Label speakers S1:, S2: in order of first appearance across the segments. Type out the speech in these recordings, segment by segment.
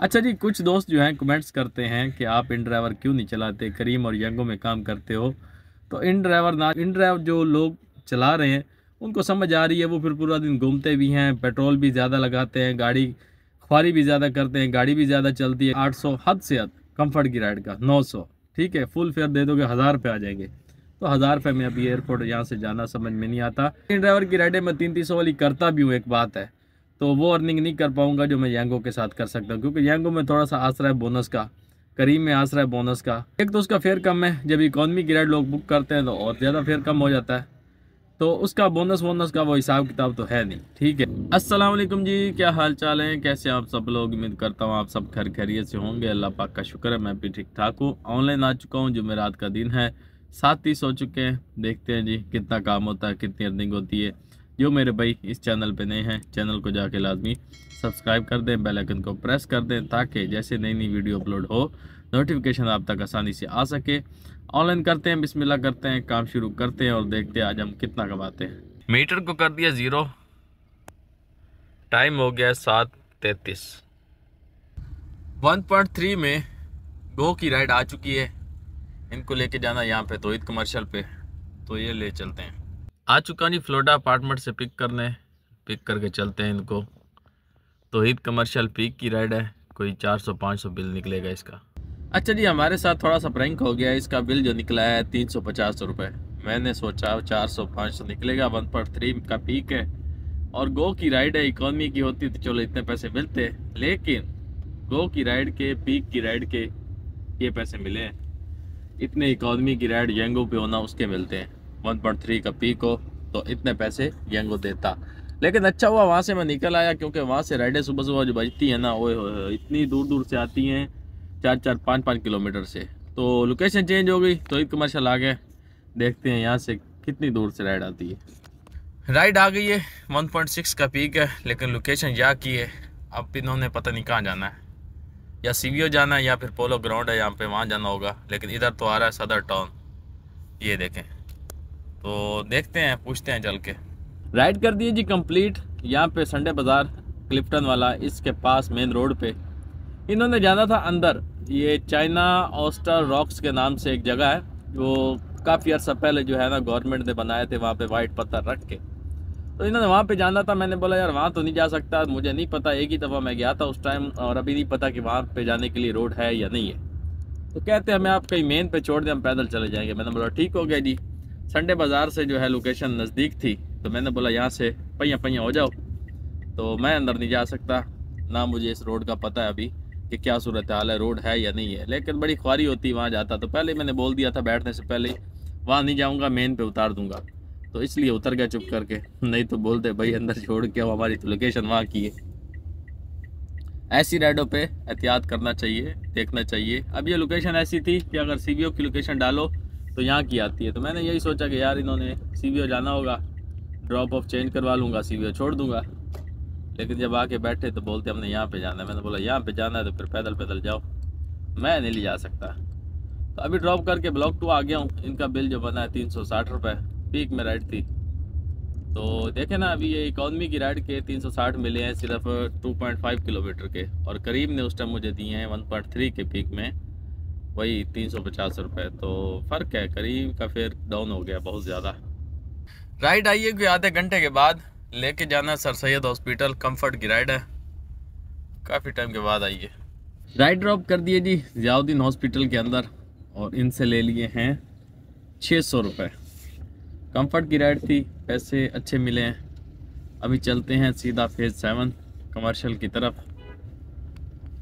S1: अच्छा जी, कुछ दोस्त जो हैं कमेंट्स करते हैं कि आप इन ड्राइवर क्यों नहीं चलाते, करीम और यंगो में काम करते हो। तो इन ड्राइवर जो लोग चला रहे हैं उनको समझ आ रही है, वो फिर पूरा दिन घूमते भी हैं, पेट्रोल भी ज़्यादा लगाते हैं, गाड़ी ख्वारी भी ज़्यादा करते हैं, गाड़ी भी ज़्यादा चलती है। 800 हद से हद कंफर्ट की राइड का 900, ठीक है, फुल फेयर दे दोगे 1000 रुपये आ जाएंगे। तो 1000 रुपये में अभी एयरपोर्ट यहाँ से जाना समझ में नहीं आता। इन ड्राइवर की राइडें मैं 300 वाली करता भी हूँ, एक बात है, तो वो अर्निंग नहीं कर पाऊंगा जो मैं यांगो के साथ कर सकता हूँ, क्योंकि यांगो में थोड़ा सा आसरा है बोनस का, करीम में आसरा है बोनस का। एक तो उसका फेयर कम है, जब इकॉनमी की राइड लोग बुक करते हैं तो और ज़्यादा फेयर कम हो जाता है, तो उसका बोनस का वो हिसाब किताब तो है नहीं। ठीक है, अस्सलाम वालेकुम जी, क्या हाल चाल है, कैसे आप सब लोग। उम्मीद करता हूँ आप सब खैर खैरियत से होंगे, अल्लाह पाक का शुक्र है मैं भी ठीक ठाक हूँ। ऑनलाइन आ चुका हूँ, जुमेरात का दिन है, 7:30 हो चुके हैं। देखते हैं जी कितना काम होता है, कितनी अर्निंग होती है। जो मेरे भाई इस चैनल पे नए हैं, चैनल को जाके लाजमी सब्सक्राइब कर दें, बेल आइकन को प्रेस कर दें, ताकि जैसे नई नई वीडियो अपलोड हो नोटिफिकेशन आप तक आसानी से आ सके। ऑनलाइन करते हैं, बिस्मिल्लाह करते हैं, काम शुरू करते हैं और देखते हैं आज हम कितना कमाते हैं। मीटर को कर दिया 0, टाइम हो गया 7:33। 1.3 में गो की राइड आ चुकी है। इनको लेके जाना यहाँ पे तोहिद कमर्शियल पे, तो ये ले चलते हैं। आ चुका नहीं, फ्लोरिडा अपार्टमेंट से पिक करके चलते हैं इनको। तोहिद कमर्शियल पीक की राइड है, कोई 400-500 बिल निकलेगा इसका। अच्छा जी, हमारे साथ थोड़ा सा प्रैंक हो गया। इसका बिल जो निकला है 350 रुपये। मैंने सोचा 400-500 निकलेगा, 1.3 का पीक है और गो की राइड है, इकॉनमी की होती तो चलो इतने पैसे मिलते, लेकिन गो की राइड के, पीक की राइड के ये पैसे मिले हैं। इतने इकॉनमी की राइड येंगो पे होना उसके मिलते हैं। 1.3 का पीक हो तो इतने पैसे येंगो देता। लेकिन अच्छा हुआ वहाँ से मैं निकल आया, क्योंकि वहाँ से राइडें सुबह सुबह जो बजती हैं ना, वो इतनी दूर दूर से आती हैं, 4-5 किलोमीटर से। तो लोकेशन चेंज हो गई, तो एक कमर्शियल आ गए। देखते हैं यहाँ से कितनी दूर से राइड आती है। राइड आ गई है, 1.6 का पीक है, लेकिन लोकेशन यहाँ की है। अब इन्होंने पता नहीं कहाँ जाना है, या सीवीओ जाना है या फिर पोलो ग्राउंड है यहाँ पे, वहाँ जाना होगा। लेकिन इधर तो आ रहा है सदर टाउन, ये देखें। तो देखते हैं, पूछते हैं चल के। राइड कर दिए जी कंप्लीट। यहाँ पे संडे बाज़ार क्लिफ्टन वाला, इसके पास मेन रोड पे इन्होंने जाना था अंदर। ये चाइना ऑस्टर रॉक्स के नाम से एक जगह है, जो काफ़ी अर्सा पहले जो है ना गवर्नमेंट ने बनाए थे, वहाँ पे वाइट पत्थर रख के। तो इन्होंने वहाँ पे जाना था। मैंने बोला यार वहाँ तो नहीं जा सकता, मुझे नहीं पता, एक ही दफ़ा मैं गया था उस टाइम, और अभी नहीं पता कि वहाँ पे जाने के लिए रोड है या नहीं है। तो कहते हैं हमें आप कहीं मेन पे छोड़ दें, हम पैदल चले जाएंगे। मैंने बोला ठीक हो गया जी। संडे बाज़ार से जो है लोकेशन नज़दीक थी, तो मैंने बोला यहाँ से पहिया हो जाओ। तो मैं अंदर नहीं जा सकता, ना मुझे इस रोड का पता है अभी कि क्या सूरत हाल है, रोड है या नहीं है। लेकिन बड़ी ख्वारी होती वहाँ जाता, तो पहले मैंने बोल दिया था बैठने से पहले, वहाँ नहीं जाऊँगा, मेन पे उतार दूँगा। तो इसलिए उतर गया चुप करके, नहीं तो बोलते भाई अंदर छोड़ के आओ, हमारी तो लोकेशन वहाँ की है। ऐसी राइडों पे एहतियात करना चाहिए, देखना चाहिए। अब ये लोकेशन ऐसी थी कि अगर सीवीओ की लोकेशन डालो तो यहाँ की आती है। तो मैंने यही सोचा कि यार इन्होंने सीवीओ जाना होगा, ड्रॉप ऑफ चेंज करवा लूँगा, सीवीओ छोड़ दूँगा। लेकिन जब आके बैठे तो बोलते हमने यहाँ पे जाना है। मैंने बोला यहाँ पे जाना है तो फिर पैदल पैदल जाओ, मैं नहीं ले जा सकता। तो अभी ड्रॉप करके ब्लॉक 2 आ गया हूँ। इनका बिल जो बना है 360 रुपये, पीक में राइड थी। तो देखें ना, अभी ये इकॉनमी की राइड के 360 मिले हैं सिर्फ 2.5 किलोमीटर के, और करीब ने उस टाइम मुझे दिए हैं 1.3 के पीक में वही 350 रुपये। तो फ़र्क है, करीब का फिर डाउन हो गया बहुत ज़्यादा। राइड आई है कि आधे घंटे के बाद लेके जाना सर सैयद हॉस्पिटल, कंफर्ट की राइड है, काफ़ी टाइम के बाद आई है। राइड ड्रॉप कर दिए जी ज़ियाउद्दीन हॉस्पिटल के अंदर, और इनसे ले लिए हैं 600 रुपये। कंफर्ट की राइड थी, पैसे अच्छे मिले हैं। अभी चलते हैं सीधा फेज़ 7 कमर्शियल की तरफ।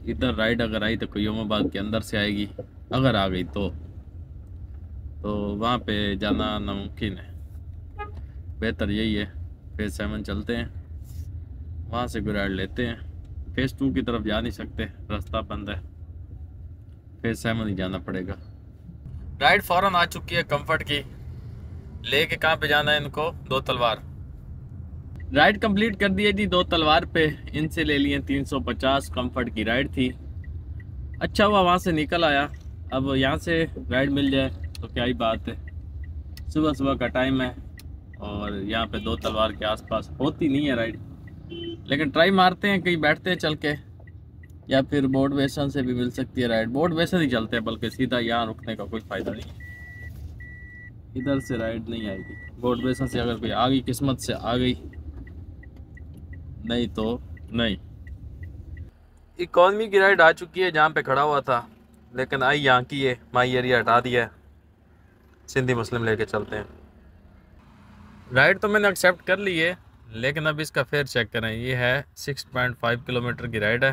S1: इधर राइड अगर आई तो क़यामाबाद के अंदर से आएगी, अगर आ गई तो वहाँ पे जाना नामुमकिन है। बेहतर यही है फेज़ 7 चलते हैं, वहाँ से कोई राइड लेते हैं। फेज़ 2 की तरफ जा नहीं सकते, रास्ता बंद है, फेज़ 7 ही जाना पड़ेगा। राइड फ़ौरन आ चुकी है कंफर्ट की। लेके कहाँ पे जाना है इनको, 2 तलवार। राइड कंप्लीट कर दिए जी 2 तलवार पे। इनसे ले लिए 350, कंफर्ट की राइड थी। अच्छा हुआ वहाँ से निकल आया। अब यहाँ से राइड मिल जाए तो क्या ही बात है। सुबह सुबह का टाइम है और यहाँ पे 2 तलवार के आसपास होती नहीं है राइड, लेकिन ट्राई मारते हैं, कहीं बैठते हैं चल के। या फिर बोर्ड बेसन से भी मिल सकती है राइड। बोर्ड बेसन ही चलते हैं, बल्कि सीधा यहाँ रुकने का कोई फ़ायदा नहीं है, इधर से राइड नहीं आएगी। बोर्ड बेसन से अगर कोई आ गई, किस्मत से आ गई, नहीं तो नहीं। इकॉनमी की राइड आ चुकी है जहाँ पे खड़ा हुआ था, लेकिन आई यहाँ की है, माई एरिया हटा दिया है, सिंधी मुस्लिम लेके चलते हैं। राइड तो मैंने एक्सेप्ट कर ली है, लेकिन अब इसका फेयर चेक करें। ये है 6.5 किलोमीटर की राइड है,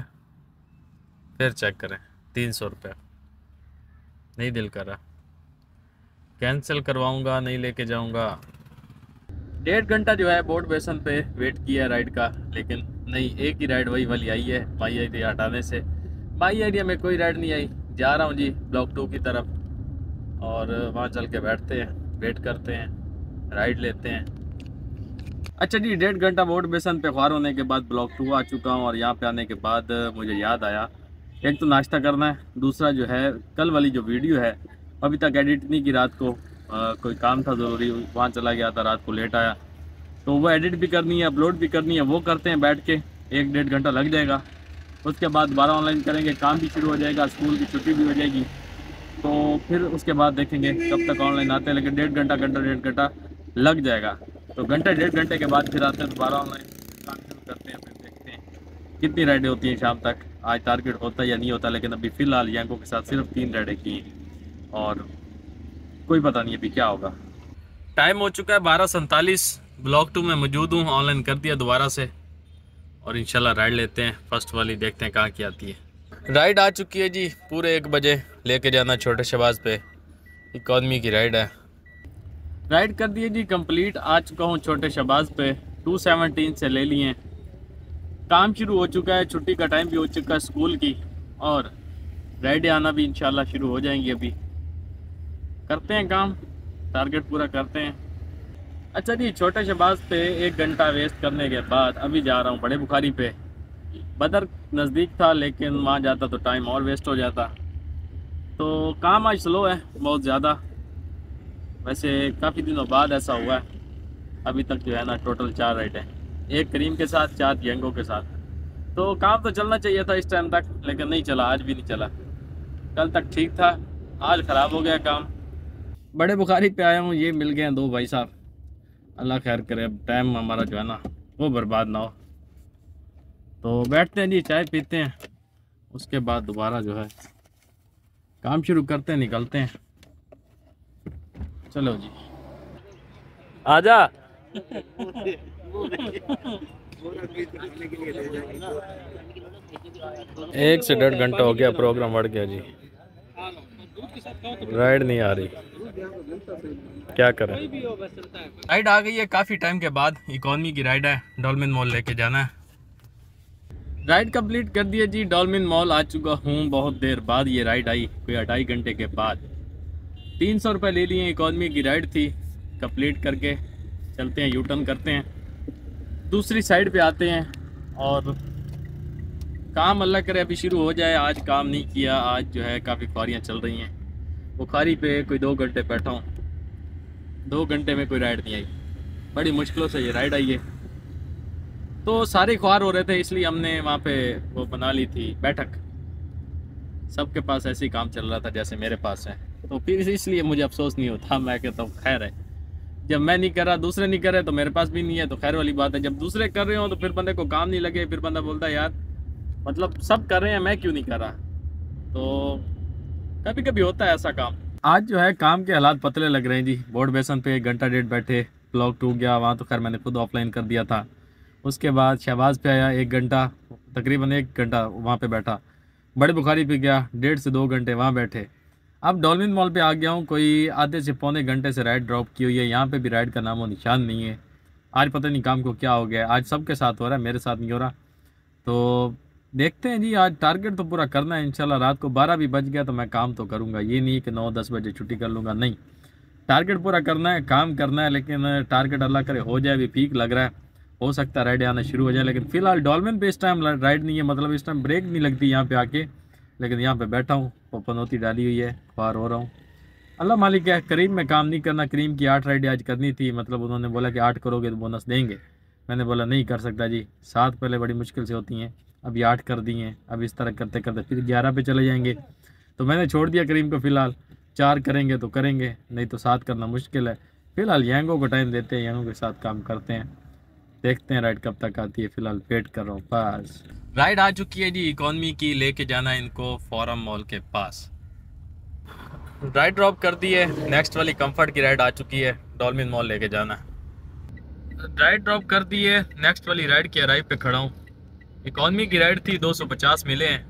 S1: फेयर चेक करें 300 रुपये। नहीं दिल कर रहा, कैंसिल करवाऊंगा, नहीं लेके जाऊंगा। 1.5 घंटा जो है बोर्ड बेसन पे वेट किया राइड का, लेकिन नहीं, एक ही राइड वही वाली आई है माई एरिया हटाने से। माई एरिया में कोई राइड नहीं आई। जा रहा हूँ जी ब्लॉक 2 की तरफ, और वहाँ चल के बैठते हैं, वेट करते हैं, राइड लेते हैं। अच्छा जी, 1.5 घंटा बोर्ड बेसन पे ख्वार होने के बाद ब्लॉक 2 आ चुका हूँ, और यहाँ पे आने के बाद मुझे याद आया, एक तो नाश्ता करना है, दूसरा जो है कल वाली जो वीडियो है अभी तक एडिट नहीं की। रात को कोई काम था ज़रूरी, वहाँ चला गया था, रात को लेट आया, तो वो एडिट भी करनी है, अपलोड भी करनी है। वो करते हैं बैठ के, 1-1.5 घंटा लग जाएगा। उसके बाद 12 ऑनलाइन करेंगे, काम भी शुरू हो जाएगा, स्कूल की छुट्टी भी हो जाएगी, तो फिर उसके बाद देखेंगे कब तक ऑनलाइन आते हैं। लेकिन 1.5 घंटा लग जाएगा, तो घंटे 1.5 घंटे के बाद फिर आते हैं, दोबारा ऑनलाइन काम शुरू करते हैं। फिर देखते हैं कितनी राइडें होती हैं शाम तक, आज टारगेट होता या नहीं होता। लेकिन अभी फ़िलहाल यंगों के साथ सिर्फ 3 राइडें की, और कोई पता नहीं अभी क्या होगा। टाइम हो चुका है 12:47, ब्लॉक 2 में मौजूद हूँ, ऑनलाइन कर दिया दोबारा से, और इंशाल्लाह राइड लेते हैं फर्स्ट वाली, देखते हैं कहाँ की आती है। राइड आ चुकी है जी, पूरे 1 बजे लेके जाना छोटे शहबाज पे, इकॉनमी की राइड है। राइड कर दिए जी कंप्लीट, आ चुका हूँ छोटे शहबाज पे, 217 से ले लिए। काम शुरू हो चुका है, छुट्टी का टाइम भी हो चुका है स्कूल की, और राइडें आना भी इंशाल्लाह शुरू हो जाएंगी। अभी करते हैं काम, टारगेट पूरा करते हैं। अच्छा जी, छोटे शहबाज पे 1 घंटा वेस्ट करने के बाद अभी जा रहा हूँ बड़े बुखारी पे। बदर नज़दीक था, लेकिन वहाँ जाता तो टाइम और वेस्ट हो जाता, तो काम आज स्लो है बहुत ज़्यादा। वैसे काफ़ी दिनों बाद ऐसा हुआ है। अभी तक जो है ना टोटल 4 राइड है, 1 करीम के साथ, 4 यंगों के साथ। तो काम तो चलना चाहिए था इस टाइम तक, लेकिन नहीं चला, आज भी नहीं चला। कल तक ठीक था, आज ख़राब हो गया काम। बड़े बुखारी पे आया हूँ, ये मिल गए हैं 2 भाई साहब, अल्लाह खैर करे, अब टाइम हमारा जो है ना वो बर्बाद ना हो। तो बैठते हैं जी, चाय पीते हैं, उसके बाद दोबारा जो है काम शुरू करते हैं, निकलते हैं। चलो जी, आजा। 1 से 1.5 घंटा हो गया, प्रोग्राम बढ़ गया जी, राइड नहीं आ रही, क्या करें। राइड आ गई है काफ़ी टाइम के बाद, इकॉनमी की राइड है, डॉल्फिन मॉल लेके जाना है। राइड कंप्लीट कर दिए जी, डॉल्फिन मॉल आ चुका हूँ, बहुत देर बाद ये राइड आई, कोई 2.5 घंटे के बाद। 300 रुपये ले लिए, इकॉनमी की राइड थी, कंप्लीट करके चलते हैं, यू टर्न करते हैं, दूसरी साइड पे आते हैं, और काम अल्लाह करे अभी शुरू हो जाए। आज काम नहीं किया, आज जो है काफ़ी ख्वारियाँ चल रही हैं। बुखारी पे कोई 2 घंटे बैठा हूँ, 2 घंटे में कोई राइड नहीं आई, बड़ी मुश्किलों से ये राइड आई है। तो सारे ख्वार हो रहे थे, इसलिए हमने वहाँ पे वो बना ली थी बैठक। सबके पास ऐसे ही काम चल रहा था जैसे मेरे पास है, तो फिर इसलिए मुझे अफसोस नहीं होता। मैं कहता हूँ खैर है, जब मैं नहीं कर रहा, दूसरे नहीं कर रहे, तो मेरे पास भी नहीं है, तो खैर वाली बात है। जब दूसरे कर रहे हो तो फिर बंदे को काम नहीं लगे, फिर बंदा बोलता है यार मतलब सब कर रहे हैं, मैं क्यों नहीं कर रहा। तो कभी कभी होता है ऐसा काम। आज जो है काम के हालात पतले लग रहे हैं जी। बोर्ड बेसन पे 1 घंटा 1.5 बैठे, ब्लॉक 2 गया, वहाँ तो खैर मैंने खुद ऑफलाइन कर दिया था। उसके बाद शहबाज पे आया, 1 घंटा, तकरीबन 1 घंटा वहाँ पे बैठा। बड़े बुखारी पे गया, 1.5 से 2 घंटे वहाँ बैठे। अब डॉल्फिन मॉल पे आ गया हूँ, कोई आधे से पौने घंटे से राइड ड्रॉप की हुई है। यहाँ पे भी राइड का नामो निशान नहीं है। आज पता नहीं काम को क्या हो गया, आज सबके साथ हो रहा है, मेरे साथ नहीं हो रहा। तो देखते हैं जी, आज टारगेट तो पूरा करना है इंशाल्लाह। रात को 12 भी बज गया तो मैं काम तो करूँगा, ये नहीं कि 9-10 बजे छुट्टी कर लूँगा, नहीं, टारगेट पूरा करना है, काम करना है। लेकिन टारगेट अल्लाह करे हो जाए, भी पीक लग रहा है, हो सकता है राइड आना शुरू हो जाए। लेकिन फ़िलहाल डॉल्फिन पे इस टाइम राइड नहीं है, मतलब इस टाइम ब्रेक नहीं लगती यहाँ पे आके। लेकिन यहाँ पे बैठा हूँ, पनौती डाली हुई है, ख्वार हो रहा हूँ। अल्लाह मालिक है, करीम में काम नहीं करना। करीम की 8 राइडें आज करनी थी, मतलब उन्होंने बोला कि 8 करोगे तो बोनस देंगे। मैंने बोला नहीं कर सकता जी, 7 पहले बड़ी मुश्किल से होती हैं,
S2: अभी 8 कर दिए हैं। अब इस तरह करते करते फिर 11 पे चले जाएंगे। तो मैंने छोड़ दिया करीम को, फ़िलहाल 4 करेंगे तो करेंगे, नहीं तो 7 करना मुश्किल है। फ़िलहाल यांगो को टाइम देते हैं, यांगो के साथ काम करते हैं, देखते हैं राइड कब तक आती है। फ़िलहाल वेट कर रहा हूँ बस।
S1: राइड आ चुकी है जी इकॉनमी की, लेके जाना है इनको फोरम मॉल के पास। राइड ड्रॉप कर दी है। नेक्स्ट वाली कंफर्ट की राइड आ चुकी है, डॉल्फिन मॉल लेके जाना है। राइड ड्रॉप कर दी है, नेक्स्ट वाली राइड की अराइव पे खड़ा हूँ। इकॉनमी की राइड थी 250 मिले हैं,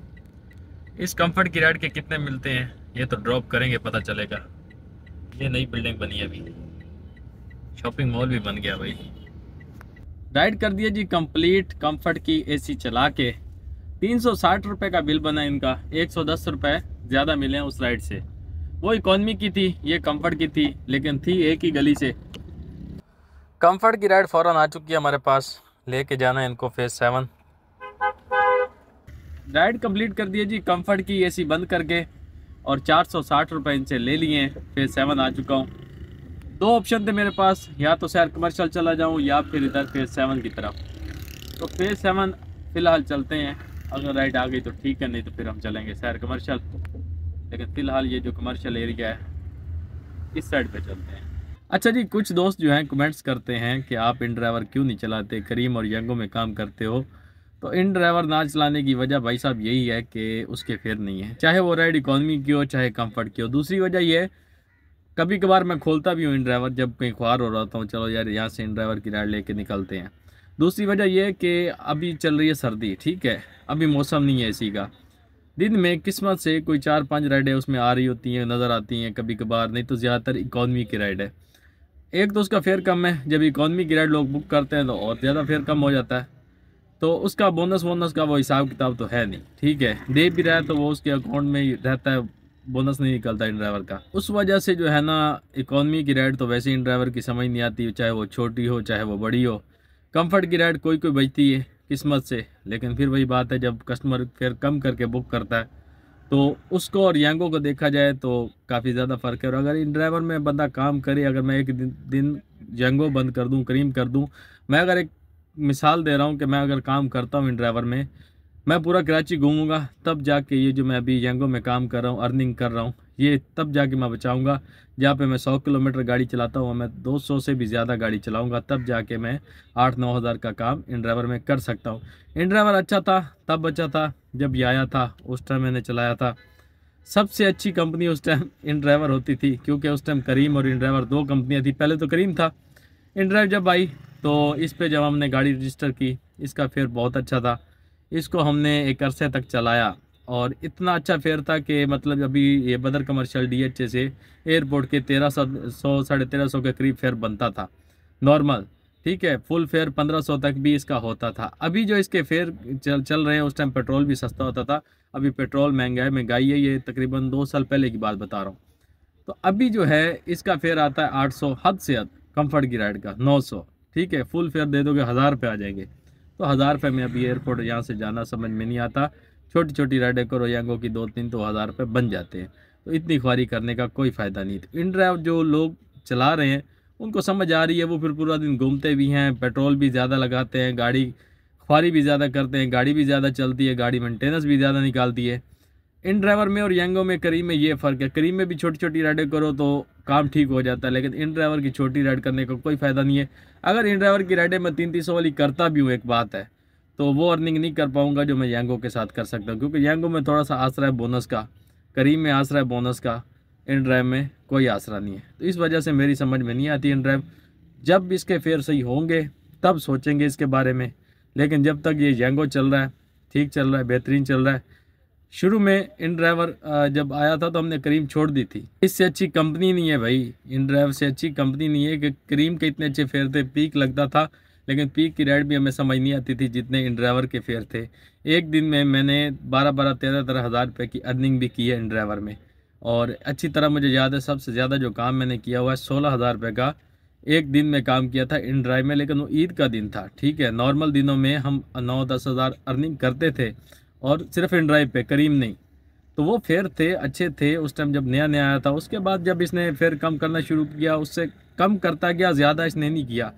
S1: इस कंफर्ट की राइड के कितने मिलते हैं ये तो ड्रॉप करेंगे पता चलेगा। ये नई बिल्डिंग बनी है, अभी शॉपिंग मॉल भी बन गया भाई। राइड कर दिया जी कंप्लीट कंफर्ट की एसी चला के। 360 रुपये का बिल बना इनका, 110 रुपये ज़्यादा मिले हैं उस राइड से। वो इकॉनमी की थी, ये कंफर्ट की थी, लेकिन थी एक ही गली से। कंफर्ट की राइड फ़ौरन आ चुकी है हमारे पास, लेके जाना है इनको फेज 7। राइड कंप्लीट कर दिए जी कंफर्ट की एसी बंद करके, और 460 रुपये इनसे ले लिए हैं। फेज 7 आ चुका हूँ। 2 ऑप्शन थे मेरे पास, या तो शहर कमर्शियल चला जाऊँ या फिर इधर फेज 7 की तरफ। तो फेज 7 फ़िलहाल चलते हैं, अगर राइड आ गई तो ठीक है, नहीं तो फिर हम चलेंगे शहर कमर्शियल। लेकिन फ़िलहाल ये जो कमर्शियल एरिया है इस साइड पे चलते हैं। अच्छा जी, कुछ दोस्त जो हैं कमेंट्स करते हैं कि आप इन ड्राइवर क्यों नहीं चलाते, करीम और यंगो में काम करते हो। तो इन ड्राइवर ना चलाने की वजह भाई साहब यही है कि उसके फेयर नहीं है, चाहे वो राइड इकॉनमी की हो चाहे कंफर्ट की हो। दूसरी वजह ये है, कभी कभार मैं खोलता भी हूँ इन ड्राइवर, जब कहीं ख्वार हो रहा हूँ, चलो यार यहाँ से इन ड्राइवर की राइड लेके निकलते हैं। दूसरी वजह यह है कि अभी चल रही है सर्दी, ठीक है, अभी मौसम नहीं है इसी का। दिन में किस्मत से कोई 4-5 राइडें उसमें आ रही होती हैं, नज़र आती हैं कभी कभार, नहीं तो ज़्यादातर इकॉनमी की राइड है। एक तो उसका फेयर कम है, जब इकॉनमी की राइड लोग बुक करते हैं तो और ज़्यादा फेयर कम हो जाता है। तो उसका बोनस का वो हिसाब किताब तो है नहीं, ठीक है, दे भी रहा है तो वो उसके अकाउंट में ही रहता है, बोनस नहीं निकलता इन ड्राइवर का। उस वजह से जो है ना, इकॉनमी की राइड तो वैसे इन ड्राइवर की समझ नहीं आती, चाहे वो छोटी हो चाहे वो बड़ी हो। कंफर्ट की राइड कोई कोई बचती है किस्मत से, लेकिन फिर वही बात है, जब कस्टमर फेयर कम करके बुक करता है तो उसको और यांगो को देखा जाए तो काफ़ी ज़्यादा फ़र्क है। और अगर इन ड्राइवर में बंदा काम करे, अगर मैं एक दिन यांगो बंद कर दूं, करीम कर दूं, मैं अगर एक मिसाल दे रहा हूं कि मैं अगर काम करता हूं इन ड्राइवर में, मैं पूरा कराची घूमूंगा, तब जाके ये जो मैं अभी यांगो में काम कर रहा हूं, अर्निंग कर रहा हूं, ये तब जाके मैं बचाऊंगा। जहाँ पे मैं 100 किलोमीटर गाड़ी चलाता हूँ, मैं 200 से भी ज़्यादा गाड़ी चलाऊंगा, तब जाके मैं 8-9 हज़ार का काम इन ड्राइवर में कर सकता हूँ। इन ड्राइवर अच्छा था तब बचा था जब ये आया था, उस टाइम मैंने चलाया था। सबसे अच्छी कंपनी उस टाइम इन ड्राइवर होती थी, क्योंकि उस टाइम करीम और इन ड्राइवर 2 कंपनियाँ थी। पहले तो करीम था, इन ड्राइव जब आई तो इस पे जब हमने गाड़ी रजिस्टर की, इसका फेयर बहुत अच्छा था, इसको हमने एक अरसे तक चलाया, और इतना अच्छा फेयर था कि मतलब अभी ये बदर कमर्शियल DHA से एयरपोर्ट के 1300 1350 के करीब फेयर बनता था नॉर्मल, ठीक है। फुल फेयर 1500 तक भी इसका होता था। अभी जो इसके फेयर चल रहे हैं, उस टाइम पेट्रोल भी सस्ता होता था, अभी पेट्रोल महंगाई है, ये तकरीबन 2 साल पहले की बात बता रहा हूँ। तो अभी जो है इसका फेयर आता है 800, हद से हद कंफर्ट की राइड का 900, ठीक है। फुल फेयर दे दोगे 1000 रुपये आ जाएंगे। तो 1000 रुपये में अभी एयरपोर्ट यहाँ से जाना समझ में नहीं आता। छोटी छोटी राइडें करो यांगो की 2-3 तो 1000 रुपये बन जाते हैं। तो इतनी ख्वारी करने का कोई फ़ायदा नहीं। तो इन ड्राइव जो लोग चला रहे हैं उनको समझ आ रही है, वो फिर पूरा दिन घूमते भी हैं, पेट्रोल भी ज़्यादा लगाते हैं, गाड़ी ख्वारी भी ज़्यादा करते हैं, गाड़ी भी ज़्यादा चलती है, गाड़ी मेंटेनेंस भी ज़्यादा निकालती है। इन ड्राइवर में और यांगो में, करीम में ये फ़र्क है। करीम में भी छोटी छोटी राइडें करो तो काम ठीक हो जाता है, लेकिन इन ड्राइवर की छोटी राइड करने का कोई फ़ायदा नहीं है। अगर इन ड्राइवर की राइडें मैं 300 वाली करता भी हूँ, एक बात है, तो वो अर्निंग नहीं कर पाऊँगा जो मैं यांगो के साथ कर सकता हूँ, क्योंकि यांगो में थोड़ा सा आसरा है बोनस का, करीम में आसरा है बोनस का, इन ड्राइव में कोई आसरा नहीं है। तो इस वजह से मेरी समझ में नहीं आती इन ड्राइव। जब इसके फेयर सही होंगे तब सोचेंगे इसके बारे में, लेकिन जब तक ये यांगो चल रहा है, ठीक चल रहा है, बेहतरीन चल रहा है। शुरू में इन ड्राइवर जब आया था तो हमने करीम छोड़ दी थी। इससे अच्छी कंपनी नहीं है भाई, इन ड्राइवर से अच्छी कंपनी नहीं है कि करीम के इतने अच्छे फेयर थे, पीक लगता था, लेकिन पीक की राइड भी हमें समझ नहीं आती थी जितने इन ड्राइवर के फेयर थे। एक दिन में मैंने 12-13 हज़ार रुपये की अर्निंग भी की है इन ड्राइवर में। और अच्छी तरह मुझे याद है, सबसे ज़्यादा जो काम मैंने किया हुआ है 16,000 रुपये का एक दिन में काम किया था इन ड्राइव में, लेकिन वो ईद का दिन था, ठीक है। नॉर्मल दिनों में हम 9-10 हज़ार अर्निंग करते थे, और सिर्फ इन ड्राइव पे, करीम नहीं। तो वो फेयर थे, अच्छे थे उस टाइम जब नया नया आया था। उसके बाद जब इसने फेयर कम करना शुरू किया, उससे कम करता गया, ज़्यादा इसने नहीं किया।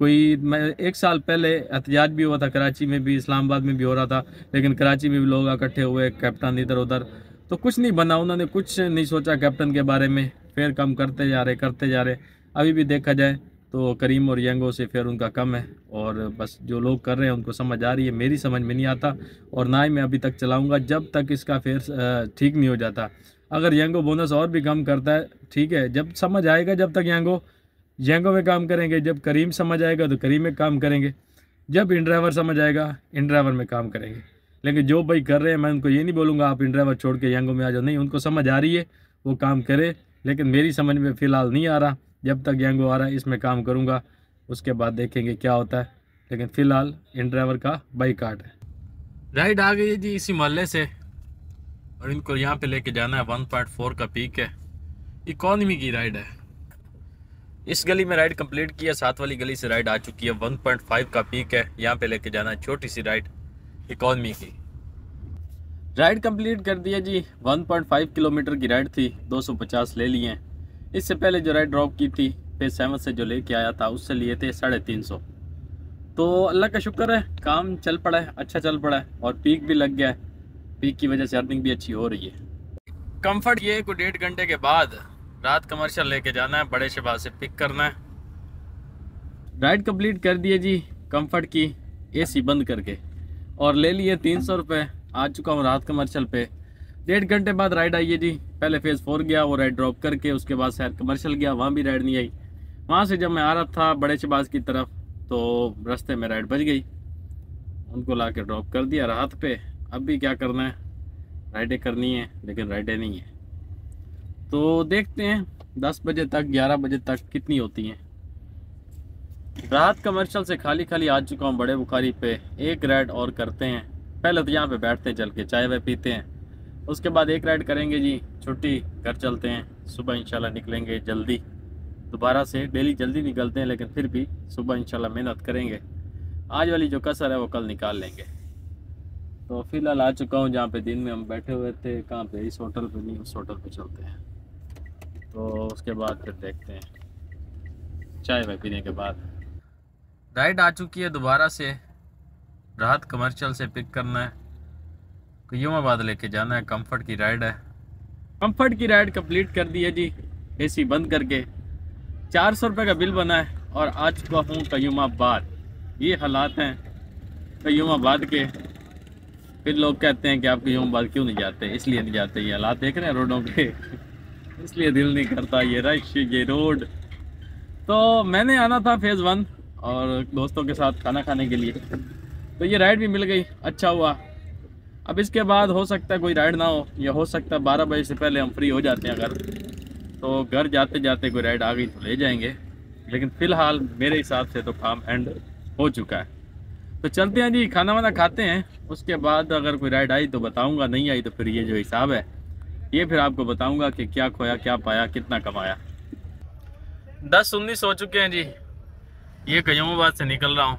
S2: कोई मैं 1 साल पहले एहतजाज भी हुआ था, कराची में भी, इस्लामाबाद में भी हो रहा था, लेकिन कराची में भी लोग इकट्ठे हुए, कैप्टन इधर उधर, तो कुछ नहीं बना, उन्होंने कुछ नहीं सोचा कैप्टन के बारे में, फेयर कम करते जा रहे। अभी भी देखा जाए तो करीम और यंगो से फेयर उनका कम है, और बस जो लोग कर रहे हैं उनको समझ आ रही है, मेरी समझ में नहीं आता, और ना ही मैं अभी तक चलाऊँगा जब तक इसका फेयर ठीक नहीं हो जाता। अगर यंगो बोनस और भी कम करता है ठीक है, जब समझ आएगा, जब तक यंगो में काम करेंगे, जब करीम समझ आएगा तो करीम में काम करेंगे, जब इन ड्राइवर समझ आएगा इन ड्राइवर में काम करेंगे। लेकिन जो भाई कर रहे हैं, मैं उनको ये नहीं बोलूँगा आप इन ड्राइवर छोड़ के यंगो में आ जाओ, नहीं, उनको समझ आ रही है वो काम करे, लेकिन मेरी समझ में फ़िलहाल नहीं आ रहा। जब तक यंगो आ रहा है इसमें काम करूँगा, उसके बाद देखेंगे क्या होता है, लेकिन फ़िलहाल इन ड्राइवर का बाईकाट है।
S1: राइड आ गई है जी इसी मोहल्ले से, और इनको यहाँ पे लेके जाना है। 1.4 का पीक है, इकॉनमी की राइड है। इस गली में राइड कंप्लीट किया, साथ वाली गली से राइड आ चुकी है। 1.5 का पीक है, यहाँ पे लेके जाना है, छोटी सी राइड इकॉनमी की। राइड कंप्लीट कर दिया जी। 1.5 किलोमीटर की राइड थी, 250 ले लिए हैं। इससे पहले जो राइड ड्रॉप की थी फेज 7 से जो लेके आया था उससे लिए थे 350। तो अल्लाह का शुक्र है, काम चल पड़ा है, अच्छा चल पड़ा है, और पीक भी लग गया है। पीक की वजह से अर्निंग भी अच्छी हो रही है। कंफर्ट ये को 1.5 घंटे के बाद रात कमर्शियल लेके जाना है, बड़े शहबाज से पिक करना है। राइड कंप्लीट कर दिए जी कंफर्ट की, एसी बंद करके, और ले लिए 300 रुपये। आ चुका हूँ रात कमर्शियल पे। 1.5 घंटे बाद राइड आई है जी। पहले फेज़ 4 गया, वो राइड ड्रॉप करके उसके बाद शहर कमर्शियल गया, वहाँ भी राइड नहीं आई। वहाँ से जब मैं आ रहा था बड़े शहबाज की तरफ तो रास्ते में राइड बच गई, उनको ला के ड्रॉप कर दिया राहत पे। अब भी क्या करना है, राइडें करनी है, लेकिन राइडें नहीं है। तो देखते हैं 10 बजे तक 11 बजे तक कितनी होती हैं। राहत कमर्शियल से खाली खाली आ चुका हूँ बड़े बुखारी पे। एक राइड और करते हैं, पहले तो यहाँ पे बैठते हैं, चल के चाय वाय पीते हैं, उसके बाद एक राइड करेंगे जी, छुट्टी, घर चलते हैं। सुबह इंशाल्लाह निकलेंगे जल्दी दोबारा से। डेली जल्दी निकलते हैं, लेकिन फिर भी सुबह इंशाल्लाह मेहनत करेंगे। आज वाली जो कसर है वो कल निकाल लेंगे। तो फिलहाल आ चुका हूँ जहाँ पे दिन में हम बैठे हुए थे, कहाँ पे, इस होटल पे नहीं, उस होटल पे चलते हैं। तो उसके बाद फिर देखते हैं, चाय वाय पीने के बाद। राइड आ चुकी है दोबारा से, राहत कमर्शियल से पिक करना है, कयूमाबाद लेके जाना है। कंफर्ट की राइड है। कंफर्ट की राइड कंप्लीट कर दी है जी, एसी बंद करके। 400 रुपये का बिल बना है, और आ चुका हूँ कयूमाबाद। ये हालात हैं कयूमाबाद के। फिर लोग कहते हैं कि आप कयूमाबाद क्यों नहीं जाते, इसलिए नहीं जाते, ये हालात देख रहे हैं रोडों के, इसलिए दिल नहीं करता, ये रश, ये रोड। तो मैंने आना था फेज़ 1 और दोस्तों के साथ खाना खाने के लिए, तो ये राइड भी मिल गई, अच्छा हुआ। अब इसके बाद हो सकता है कोई राइड ना हो, या हो सकता है 12 बजे से पहले हम फ्री हो जाते हैं। अगर तो घर जाते जाते कोई राइड आ गई तो ले जाएंगे, लेकिन फ़िलहाल मेरे हिसाब से तो काम एंड हो चुका है। तो चलते हैं जी, खाना वाना खाते हैं, उसके बाद अगर कोई राइड आई तो बताऊंगा, नहीं आई तो फिर ये जो हिसाब है ये फिर आपको बताऊंगा कि क्या खोया, क्या पाया, कितना कमाया। 10-19 हो चुके हैं जी। ये कयूमाबाद से निकल रहा हूँ,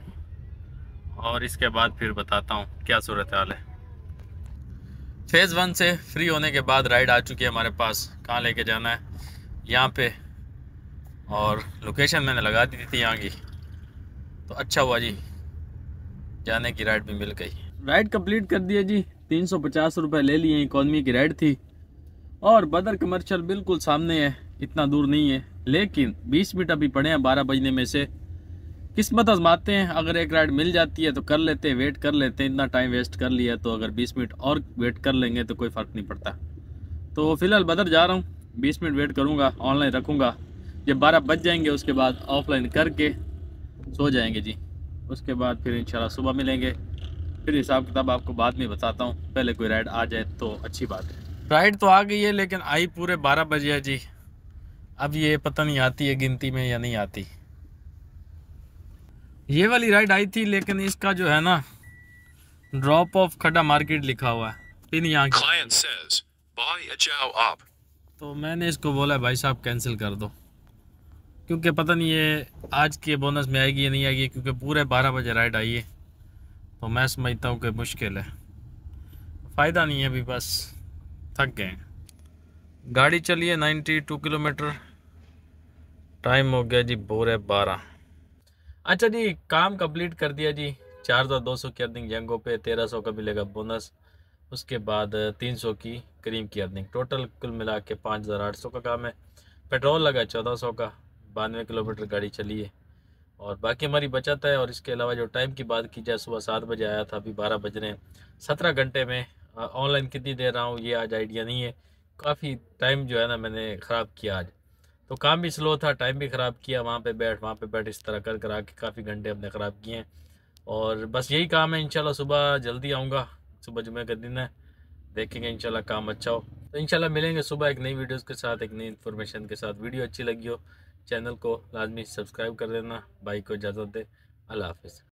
S1: और इसके बाद फिर बताता हूँ क्या सूरत हाल है। फेज़ 1 से फ्री होने के बाद राइड आ चुकी है हमारे पास। कहाँ लेके जाना है, यहाँ पे, और लोकेशन मैंने लगा दी थी यहाँ की, तो अच्छा हुआ जी, जाने की राइड भी मिल गई। राइड कंप्लीट कर दी है जी। 350 रुपये ले लिए, इकॉनमी की राइड थी, और बदर कमर्शियल बिल्कुल सामने है, इतना दूर नहीं है, लेकिन 20 मिनट अभी पड़े हैं 12 बजने में से। किस्मत आजमाते हैं, अगर एक राइड मिल जाती है तो कर लेते हैं, वेट कर लेते हैं। इतना टाइम वेस्ट कर लिया, तो अगर 20 मिनट और वेट कर लेंगे तो कोई फ़र्क नहीं पड़ता। तो फिलहाल बदर जा रहा हूँ, 20 मिनट वेट करूँगा, ऑनलाइन रखूँगा। जब 12 बज जाएंगे उसके बाद ऑफलाइन करके सो जाएंगे जी। उसके बाद फिर इंशाल्लाह सुबह मिलेंगे। फिर हिसाब किताब आपको बाद में बताता हूँ, पहले कोई राइड आ जाए तो अच्छी बात है। राइड तो आ गई है, लेकिन आई पूरे 12 बजे है जी। अब ये पता नहीं आती है गिनती में या नहीं आती। ये वाली राइड आई थी, लेकिन इसका जो है ना, ड्रॉप ऑफ खड्डा मार्केट लिखा हुआ है, पिन यहाँ की। तो मैंने इसको बोला भाई साहब कैंसिल कर दो, क्योंकि पता नहीं ये आज के बोनस में आएगी या नहीं आएगी, क्योंकि पूरे 12 बजे राइड आई है। तो मैं समझता हूँ कि मुश्किल है, फ़ायदा नहीं है, अभी बस थक गए। गाड़ी चली है 92 किलोमीटर, टाइम हो गया जी 12:12। अच्छा जी, काम कंप्लीट कर दिया जी। 4200 की अर्निंग जेंगो पे, 1300 का मिलेगा बोनस, उसके बाद 300 की करीम की अर्निंग, टोटल कुल मिला के 5800 का काम है। पेट्रोल लगा 1400 का, 92 किलोमीटर गाड़ी चली है, और बाकी हमारी बचत है। और इसके अलावा जो टाइम की बात की जाए, सुबह 7 बजे आया था, अभी 12 बज रहे हैं। 17 घंटे में ऑनलाइन कितनी देर रहा हूँ ये आज आइडिया नहीं है। काफ़ी टाइम जो है ना मैंने ख़राब किया आज, तो काम भी स्लो था, टाइम भी ख़राब किया, वहाँ पे बैठ वहाँ पे बैठ, इस तरह कर कर आके काफ़ी घंटे हमने ख़राब किए हैं। और बस यही काम है, इंशाल्लाह सुबह जल्दी आऊँगा, सुबह जुमे का दिन है, देखेंगे इंशाल्लाह काम अच्छा हो तो इंशाल्लाह मिलेंगे सुबह एक नई वीडियोस के साथ, एक नई इन्फॉर्मेशन के साथ। वीडियो अच्छी लगी हो चैनल को लाजमी सब्सक्राइब कर देना। भाई को इजाज़त दे, अल्लाह हाफिज़।